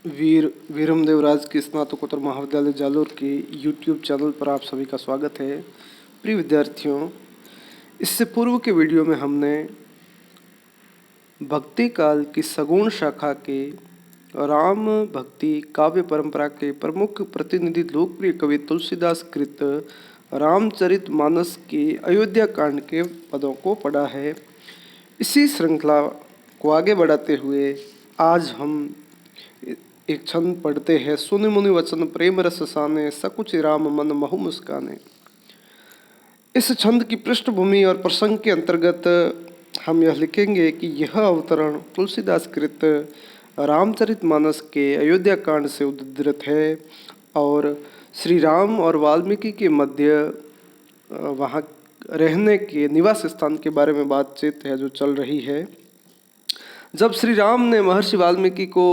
वीर वीरमदेवराज की स्नातकोत्तर महाविद्यालय जालोर के यूट्यूब चैनल पर आप सभी का स्वागत है। प्रिय विद्यार्थियों, इससे पूर्व के वीडियो में हमने भक्ति काल की सगुण शाखा के राम भक्ति काव्य परंपरा के प्रमुख प्रतिनिधि लोकप्रिय कवि तुलसीदास कृत रामचरितमानस के अयोध्या कांड के पदों को पढ़ा है। इसी श्रृंखला को आगे बढ़ाते हुए आज हम एक छंद पढ़ते हैं। सुनि मुनि वचन प्रेम रस साने, सकुच राम मन महु मुस्काने। इस छंद की पृष्ठभूमि और प्रसंग के अंतर्गत हम यह लिखेंगे कि यह अवतरण तुलसीदास कृत रामचरितमानस के अयोध्या कांड से उद्धृत है और श्री राम और वाल्मीकि के मध्य वहाँ रहने के निवास स्थान के बारे में बातचीत है जो चल रही है। जब श्री राम ने महर्षि वाल्मीकि को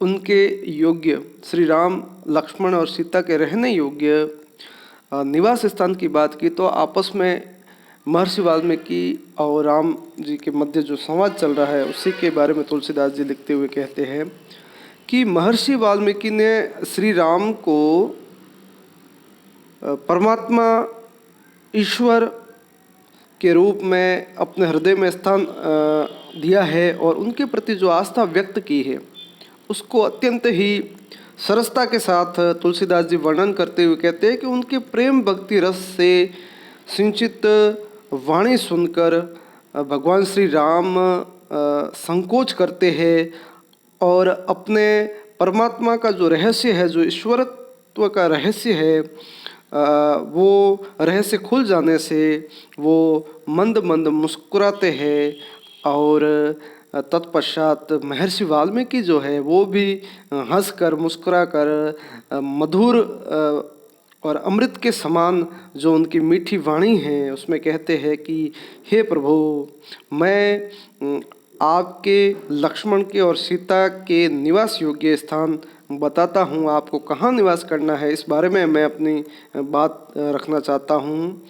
उनके योग्य श्री राम, लक्ष्मण और सीता के रहने योग्य निवास स्थान की बात की तो आपस में महर्षि वाल्मीकि और राम जी के मध्य जो संवाद चल रहा है उसी के बारे में तुलसीदास जी लिखते हुए कहते हैं कि महर्षि वाल्मीकि ने श्री राम को परमात्मा ईश्वर के रूप में अपने हृदय में स्थान दिया है और उनके प्रति जो आस्था व्यक्त की है उसको अत्यंत ही सरसता के साथ तुलसीदास जी वर्णन करते हुए कहते हैं कि उनके प्रेम भक्ति रस से सिंचित वाणी सुनकर भगवान श्री राम संकोच करते हैं और अपने परमात्मा का जो रहस्य है, जो ईश्वरत्व का रहस्य है, वो रहस्य खुल जाने से वो मंद मंद मुस्कुराते हैं और तत्पश्चात महर्षि वाल्मीकि जो है वो भी हंसकर मुस्कुराकर मधुर और अमृत के समान जो उनकी मीठी वाणी है उसमें कहते हैं कि हे प्रभु, मैं आपके लक्ष्मण के और सीता के निवास योग्य स्थान बताता हूँ, आपको कहाँ निवास करना है इस बारे में मैं अपनी बात रखना चाहता हूँ।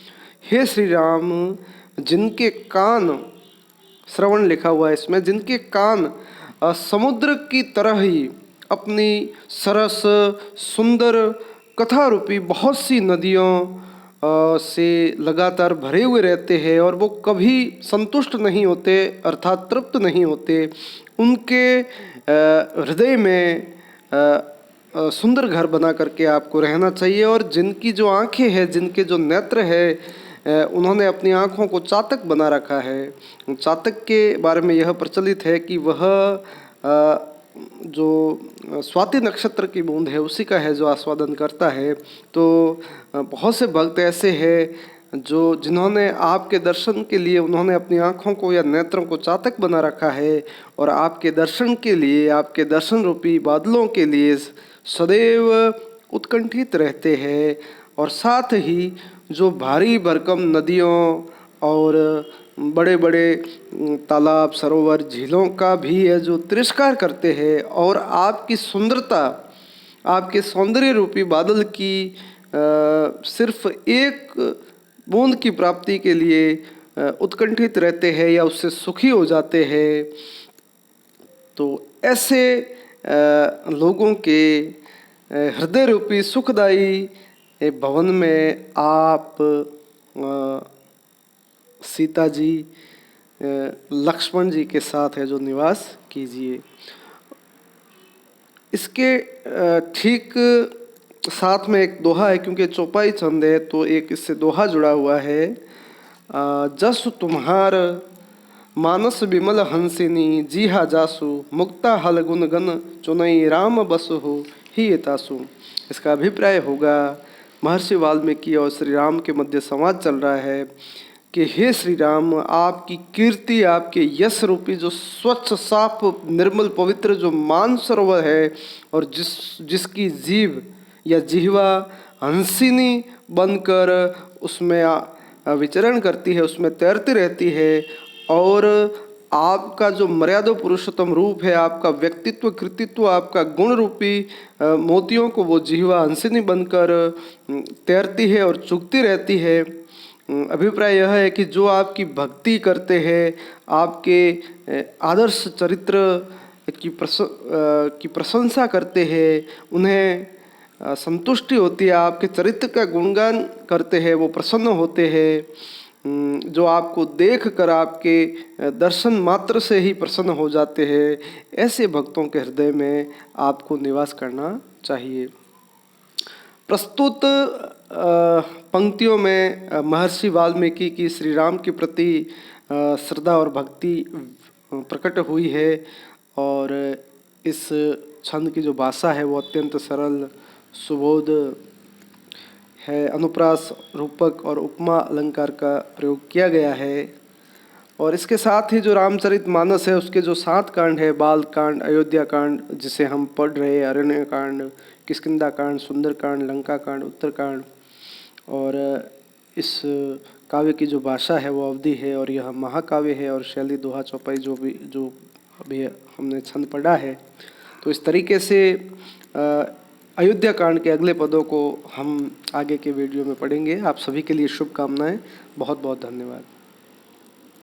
हे श्री राम, जिनके कान, श्रवण लिखा हुआ है इसमें, जिनके कान समुद्र की तरह ही अपनी सरस सुंदर कथा रूपी बहुत सी नदियों से लगातार भरे हुए रहते हैं और वो कभी संतुष्ट नहीं होते अर्थात तृप्त नहीं होते। उनके हृदय में सुंदर घर बना करके आपको रहना चाहिए और जिनकी जो आँखें हैं, जिनके जो नेत्र है, उन्होंने अपनी आँखों को चातक बना रखा है। चातक के बारे में यह प्रचलित है कि वह जो स्वाति नक्षत्र की बूंद है उसी का है जो आस्वादन करता है। तो बहुत से भक्त ऐसे हैं जो जिन्होंने आपके दर्शन के लिए उन्होंने अपनी आँखों को या नेत्रों को चातक बना रखा है और आपके दर्शन के लिए, आपके दर्शन रूपी बादलों के लिए सदैव उत्कंठित रहते हैं और साथ ही जो भारी भरकम नदियों और बड़े बड़े तालाब, सरोवर, झीलों का भी है जो तिरस्कार करते हैं और आपकी सुंदरता, आपके सौंदर्य रूपी बादल की सिर्फ एक बूंद की प्राप्ति के लिए उत्कंठित रहते हैं या उससे सुखी हो जाते हैं। तो ऐसे लोगों के हृदय रूपी सुखदायी भवन में आप सीता जी, लक्ष्मण जी के साथ है जो निवास कीजिए। इसके ठीक साथ में एक दोहा है, क्योंकि चौपाई छंद है तो एक इससे दोहा जुड़ा हुआ है। जसु तुम्हार मानस विमल हंसिनी, जीहा जासु मुक्ता हल गुण गन, चुनई राम बसु हो ही तासु। इसका अभिप्राय होगा, महर्षि वाल्मीकि और श्री राम के मध्य संवाद चल रहा है कि हे श्री राम, आपकी कीर्ति, आपके यश रूपी जो स्वच्छ साफ निर्मल पवित्र जो मानसरोवर है और जिसकी जीव या जिह्वा हंसिनी बनकर उसमें विचरण करती है, उसमें तैरती रहती है और आपका जो मर्यादा पुरुषोत्तम रूप है, आपका व्यक्तित्व, कृतित्व, आपका गुण रूपी मोतियों को वो जिह्वा हंसिनी बनकर तैरती है और चुगती रहती है। अभिप्राय यह है कि जो आपकी भक्ति करते हैं, आपके आदर्श चरित्र की प्रशंसा करते हैं, उन्हें संतुष्टि होती है, आपके चरित्र का गुणगान करते हैं, वो प्रसन्न होते हैं, जो आपको देख कर आपके दर्शन मात्र से ही प्रसन्न हो जाते हैं, ऐसे भक्तों के हृदय में आपको निवास करना चाहिए। प्रस्तुत पंक्तियों में महर्षि वाल्मीकि की श्री राम के प्रति श्रद्धा और भक्ति प्रकट हुई है और इस छंद की जो भाषा है वो अत्यंत सरल सुबोध है। अनुप्रास, रूपक और उपमा अलंकार का प्रयोग किया गया है और इसके साथ ही जो रामचरितमानस है उसके जो 7 कांड है, बाल कांड, अयोध्या कांड जिसे हम पढ़ रहे हैं, अरण्य कांड, किष्किंधा कांड, सुंदर कांड, लंका कांड, उत्तरकांड, और इस काव्य की जो भाषा है वो अवधि है और यह महाकाव्य है और शैली दोहा चौपाई जो अभी हमने छंद पढ़ा है। तो इस तरीके से अयोध्या कांड के अगले पदों को हम आगे के वीडियो में पढ़ेंगे। आप सभी के लिए शुभकामनाएं। बहुत बहुत धन्यवाद।